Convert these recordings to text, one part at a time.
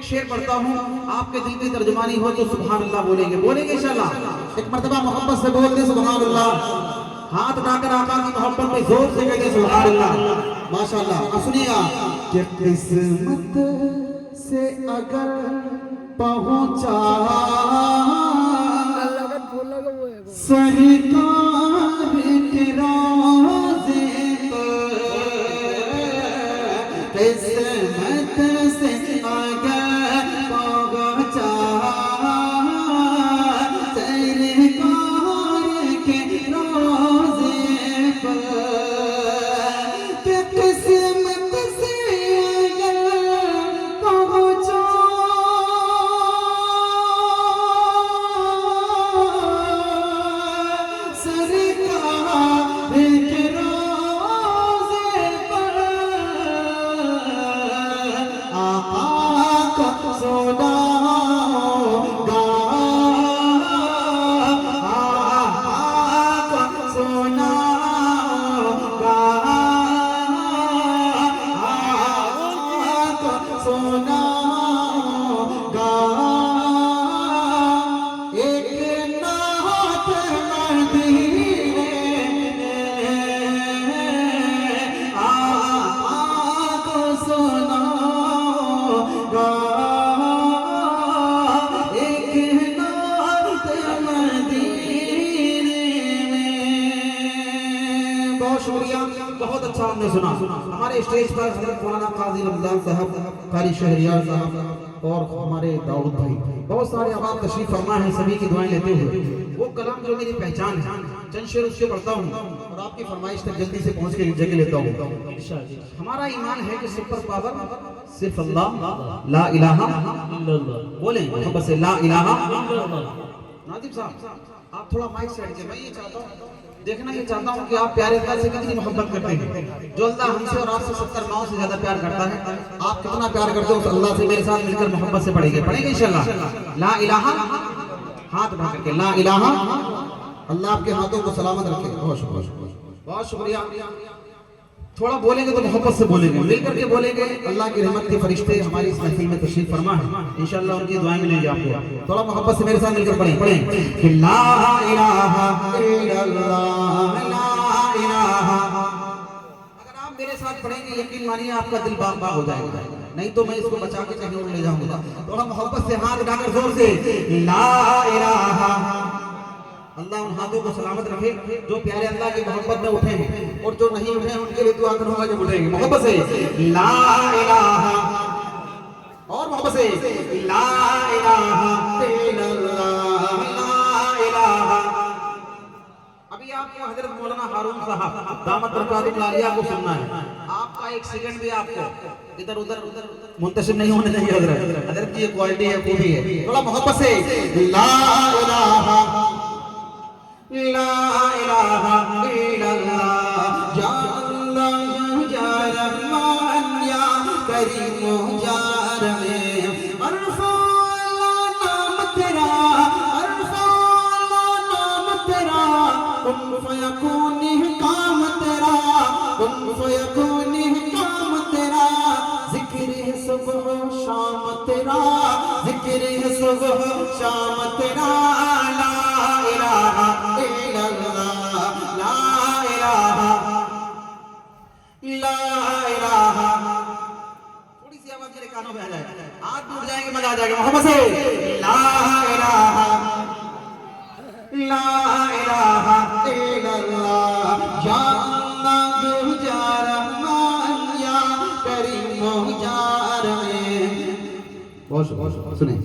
ایک شعر پڑھتا ہوں، آپ کے دل کی ترجمانی ہو تو سبحان اللہ بولیں گے انشاءاللہ۔ ایک مرتبہ محبت سے بول دیں سبحان اللہ، ہاتھ اٹھا کر آقا کی محبت میں زور سے کہہ دیں سبحان اللہ، ماشاءاللہ۔ اب سنیے گا کہ قسمت سے اگر پہنچا سرکار کے روضے پر، قسمت سے اگر پہنچا سرکار کے روضے پر، کہ قسمت سے اگر پہنچا سرکار کے روضے پر، آقا کا سونا ہوگا، آقا کا سونا ہوگا، آقا کا سونا ہوگا، ایک نعت مدینے آقا کو سنا ہوگا، ایک نعت مدینے میں۔ بہت شکریہ، بہت اچھا ہم نے سنا۔ ہمارے اسٹیج پر حضرت مولانا قاضی رمضان صاحب، قاری شہریار صاحب اور ہمارے داؤد بھائی، بہت سارے احباب تشریف فرما ہیں، سبھی کی دعائیں لیتے ہوئے وہ کلام جو میری پہچان ہے چند شعر اس سے پڑھتا ہوں اور آپ کی فرمائش تک جلدی سے پہنچ کے جگہ لیتا ہوں۔ ہمارا ایمان ہے کہ سپر پاور صرف اللہ، لا الہ الا اللہ، بولیں محبت سے لا الہ الا اللہ۔ ناظم صاحب آپ تھوڑا مائک سائڈ کے، میں یہ چاہتا ہوں دیکھنا یہ چاہتا ہوں کہ آپ پیارے اللہ سے کتنی محبت کرتے ہیں۔ جو اللہ ہم سے اور آپ سے 70 ماؤں سے زیادہ پیار کرتا ہے، آپ کتنا پیار کرتے ہو اس اللہ سے میرے ساتھ مل کر محبت سے پڑھیں گے انشاءاللہ۔ لا الہ، ہاتھ اٹھا کر کے لا الہ، اللہ آپ کے ہاتھوں کو سلامت رکھے۔ بہت شکریہ، بہت شکریہ۔ تھوڑا بولیں گے تو محبت سے بولیں گے، مل کر کے بولیں گے۔ اللہ کی رحمت کے فرشتے ہماری اس محفل میں تشریف فرما ہے، انشاءاللہ ان کی دعائیں ملیں گی آپ کو۔ تھوڑا محبت سے میرے ساتھ مل کر پڑھیں کہ لا الہ الا اللہ، لا الہ۔ اگر آپ میرے ساتھ پڑھیں گے یقین مانیے آپ کا دل باغ باغ ہو جائے گا، نہیں تو میں اس کو بچا کے کہیں اور لے جاؤں گا۔ تھوڑا محبت سے ہاتھ اٹھا کر زور سے لا الہ۔ اللہ ان ہاتھوں کو سلامت رکھے جو پیارے اللہ کی محبت میں اٹھے ہیں، اور جو نہیں اٹھے ہیں ان کے لیے دعا کروں گا جب اٹھیں گے۔ محبت سے لا الہ، اور محبت سے لا الہ الا اللہ، لا الہ۔ ابھی آپ کو حضرت مولانا ہارون صاحب دامت برکاتہ العالیہ کو سننا ہے۔ آپ کا ایک سیکنڈ بھی آپ کو ادھر ادھر منتشر نہیں ہونے چاہیے۔ حضرت کی یہ کوالٹی ہے، خوبی ہے۔ تھوڑا محبت سے لا الہ، لا الہ الا اللہ، یا اللہ یا رحمان یا کریم یا رحیم، عرفہ اللہ نام تیرا، عرفہ اللہ نام تیرا، کن فیکون کام تیرا، کن فیکون کام تیرا، ذکر ہے صبح شام تیرا، ذکر ہے صبح شام تیرا، لا الہ الا اللہ، لا الہ، لا الہ۔ تھوڑی سی آواز میرے کانوں میں آ جائے، ہاتھ ٹوٹ جائیں گے، مزہ آ جائے گا۔ محبت سے لا الہ، لا الہ الا اللہ، یا اللہ یا رحمان یا کریم یا رحیم۔ بہت شکریہ، سنیں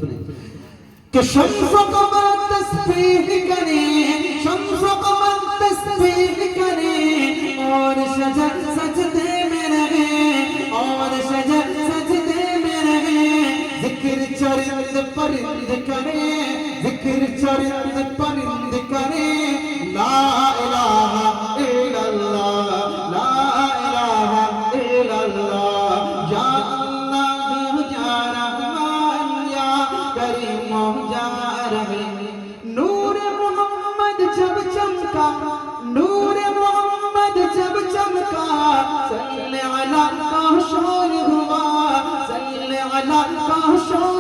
کہ شمس و قمر تسبیح کریں، شمس و قمر تسبیح کریں، اور شجر سجدے میں رہیں، اور شجر سجدے میں رہیں، ذکر چرند پرند کریں، ذکر چرند پرند کریں، لا الہ الا اللہ، لا الہ الا اللہ، یا اللہ یا رحمان یا کریم یا رحیم۔ نور محمد جب چمکا، نور محمد جب چمکا، صلی علی کا شور ہوا، صلی علی کا شور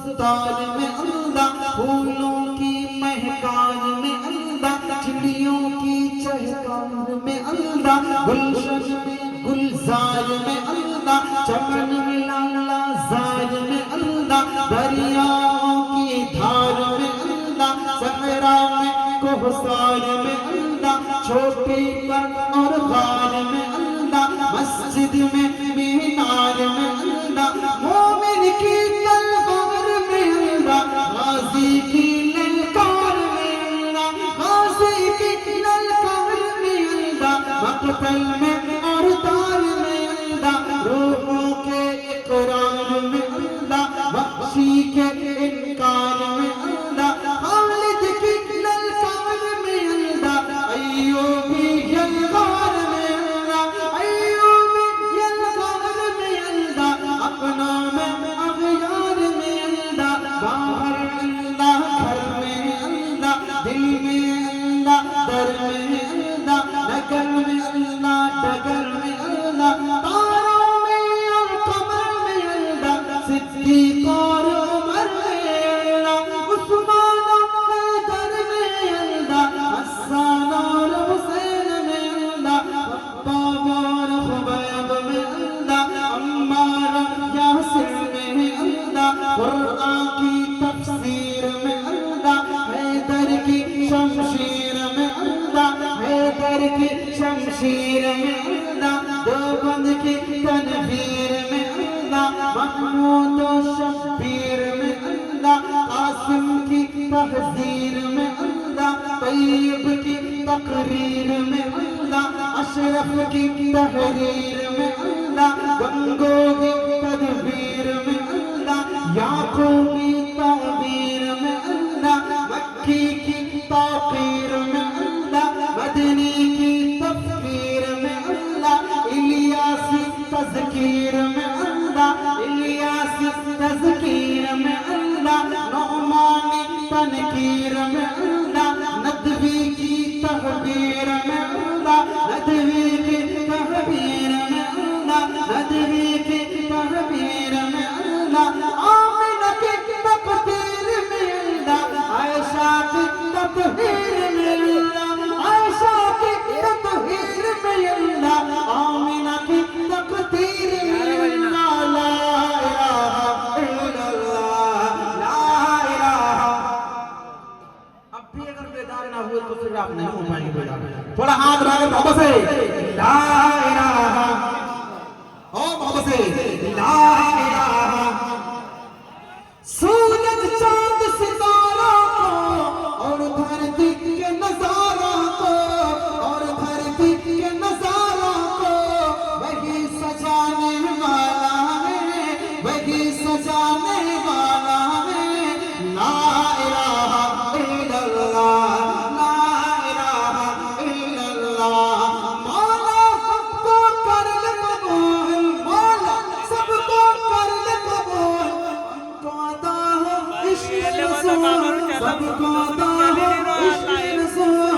ستار میں اللہ، پھولوں کی مہکار میں اللہ، چڑیوں کی چہکار میں اللہ، گلشن میں گلزار میں اللہ، چمن میں لالا زار میں اللہ، دریاؤں کی دھار میں اللہ، صحرا میں کوہسار میں اللہ، چھوٹی پر اور غار میں اللہ، مسجد میں مینار میں اللہ، مومن کی تلوار میں اللہ، غازی کی للکار میں اللہ، غازی کی للکار میں اللہ، مقتل میں اور دار میں اللہ، روحوں کے اقرار میں اللہ، بخشی کے انکار میں اللہ، خالد کی للکار میں اللہ، ایوبی یلغار میں اللہ، ایوبی یلغار میں اللہ، اپنوں میں اغیار میں اللہ، باہر اللہ گھر میں اللہ، دل میں اللہ در میں اللہ، نگر میں اللہ ڈگر میں اللہ، تاروں میں اور قمر میں اللہ، صدیق اور عمر میں اللہ، عثمان اور حیدر میں اللہ، حسان اور حسین میں اللہ، خباب اور خبیب میں اللہ، عمار اور یاسر میں اللہ، قرآن کی تفسیر میں اللہ، حیدر کی شمشیر میں اللہ، حیدر کی شمشیر میں اللہ، دیوبند کی تنویر میں اللہ، محمود و شبیر میں اللہ، قاسم کی تحذیر میں اللہ، طیب کی تقریر میں اللہ، اشرف کی تحریر میں اللہ، گنگو کی تدبیر میں اللہ، یعقوب کی تعبیر میں اللہ، مکی کی تاقیر میں اللہ، مدنی کی تفکیر میں اللہ، الیاسی تذکیر میں اللہ، الیاسی تذکیر میں اللہ، نعمانی تنکیر میں اللہ، ندوی کی تحبیر میں اللہ، ندوی کی تحبیر میں اللہ، ندوی کی تحبیر میں اللہ، آمنہ کی تقدیر میں اللہ، عائشہ کی تطہیر میں اللہ، عائشہ کی تطہیر میں اللہ، آمنہ کی تقدیر میں اللہ، لا الہ الا اللہ، لا الہ۔ اب بھی اگر بیدار نہ ہوئے تو پھر آپ نہیں ہو پائیں گے بیدار، تھوڑا ہاتھ اٹھا کے محبت سے لا الہ، اور محبت سے لا الہ۔ سورج چاند ستاروں کو اور دھرتی کے نظاروں کو، اور دھرتی کے نظاروں کو، وہی سجانے والا ہے، وہی سجانے والا ہے، لا الہ الا اللہ، لا الہ الا اللہ۔ مولا سب کو کر لے قبول، مولا سب کو کر لے قبول، کو عطا ہو عشق رسول، سب کو عطا ہو عشق رسول،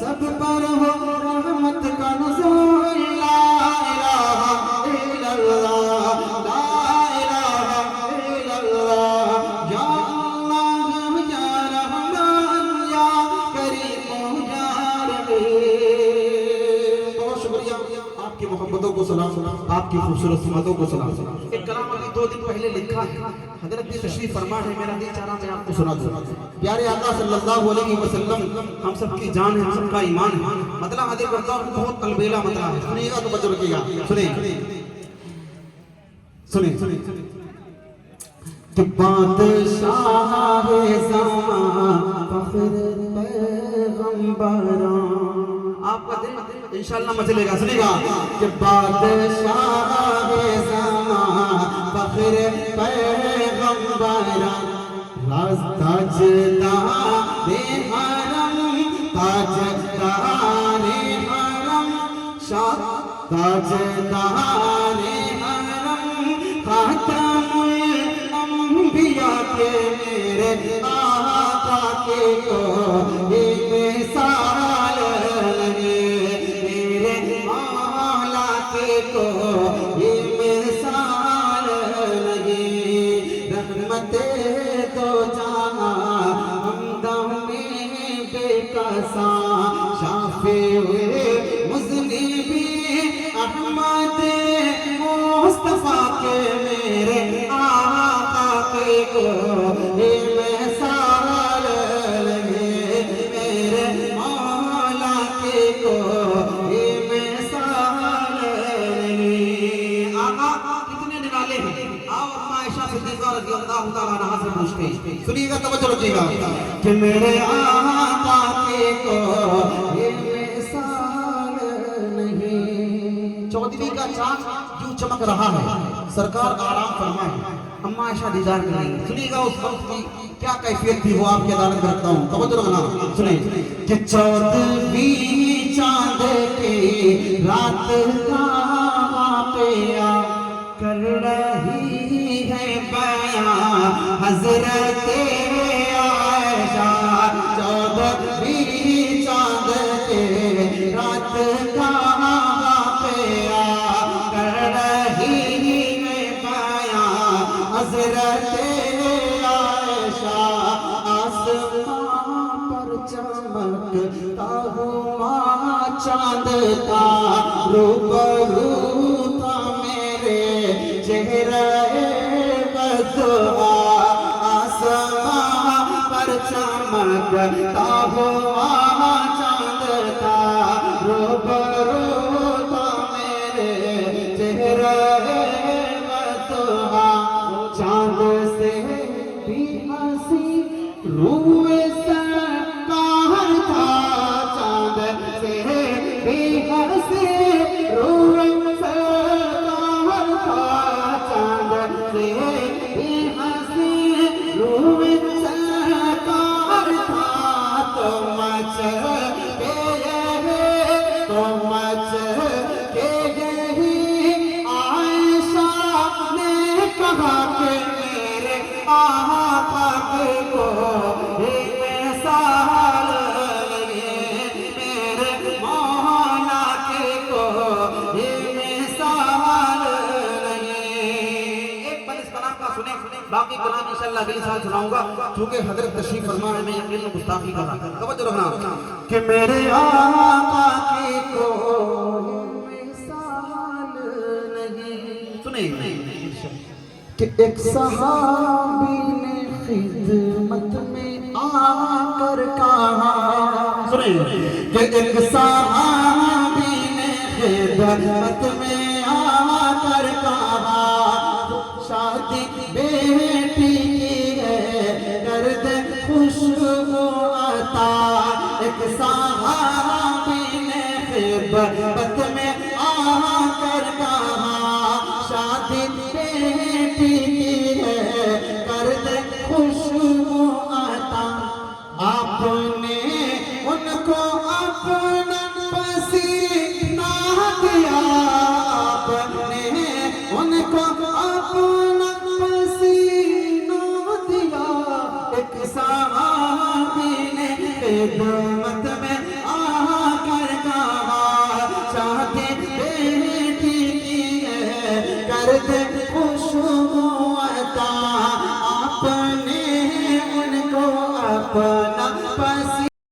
سب پر ہو رحمت کا نزول، لا الہ الا اللہ، لا الہ الا اللہ، یا اللہ یا رحمان یا کریم یا رحیم۔ بہت شکریہ، آپ کی محبتوں کو سلام، آپ کی خوبصورت سمتوں کو سلام۔ ایک کلام ابھی 2 دن پہلے لکھا ہے، حضرت بھی تشریف فرما ہے، میرا دل چاہ رہا میں آپ کو سنا دوں۔ پیارے آقا صلی اللہ علیہ وسلم ہم سب کی جان ہے، ہم سب کا ایمان ہے، مطلب حدیث کرتا ہوں، بہت البیلا مطلب ہے، سنیے گا تو بچ رکھیے گا، سنیں کہ بادشاہ زمان فخر پیغمبران، آپ کا دل انشاءاللہ مچلے گا، سنیں گا کہ بادشاہ زمان فخر پیغمبران، راز تاجدار حرم، تاجدار حرم، شاہ تاجدار حرم، خاتم الانبیاء کے میرے آقا کے کوئی مثال نہیں، میرے مولا کے کوئی مثال نرالے ہیں. اور اما عائشہ صدیقہ رضی اللہ تعالیٰ عنہ سے پوچھتے ہیں. سنیے گا، توجہ رکھیے گا کہ میرے آقا کے کوئی مثال نہیں. چودھویں کا چاند کیوں چمک رہا ہے؟ سرکار آرام فرمائے، اما عائشہ دیدار کر رہی ہیں. سنیے گا اس وقت کی کیا کیفیت تھی، وہ آپ کی عدالت رکھتا ہوں. توجہ رکھنا، سنیں کہ 14ویں چاند کی رات کہاں پہ آ کر رہی ہے بیاں حضرت عائشہ. 14ویں چاند کی رات کہاں پہ آ کر رہی ہے بیاں حضرت عائشہ. آسمان پر چمکتا ہوا چاند تھا، روبرو تھا میرے چہرے بدعا. آسمان پر چمکتا ہوا چاند تھا، روبرو تھا میرے چہرے بدعا. چاند سے بھی ہنسی روئے سرکار تھا، چاند سے بھی ہنسی روئے سرکار تھا، چاند سے بھی ہنسی روئے سرکار تھا. تو مچ کے یہی عائشہ نے کہا کہ میرے آقا کو مثال لگے، میرے مولا کو مثال لگے. ایک بل اس کلام کا سنیں، باقی کلام انشاءاللہ اگلی سال سناؤں گا، چونکہ حضرت تشریف فرما ہے. میں یقین میں گستاخی کر رہا تھا. توجہ رکھنا کہ میرے آقا کی کوئی مثال نہیں. سنیں کہ ایک صحابی نے خدمت میں آ کر کہا. سنیں کہ ایک صحابی نے خدمت میں آ کر کہا، شادی بیٹی کی ہے کر دے خوشبو عطا. ایک صحابی نے خدمت میں آ کر کہا، شادی بیٹی کی ہے کر دے خوشبو عطا. آپ نے ان کو اپنا پسینہ دیا، آپ نے ان کو اپنا پسینہ دیا. ایک صحابی نے خدمت میں آ کر کہا، شادی بیٹی کی ہے کر دے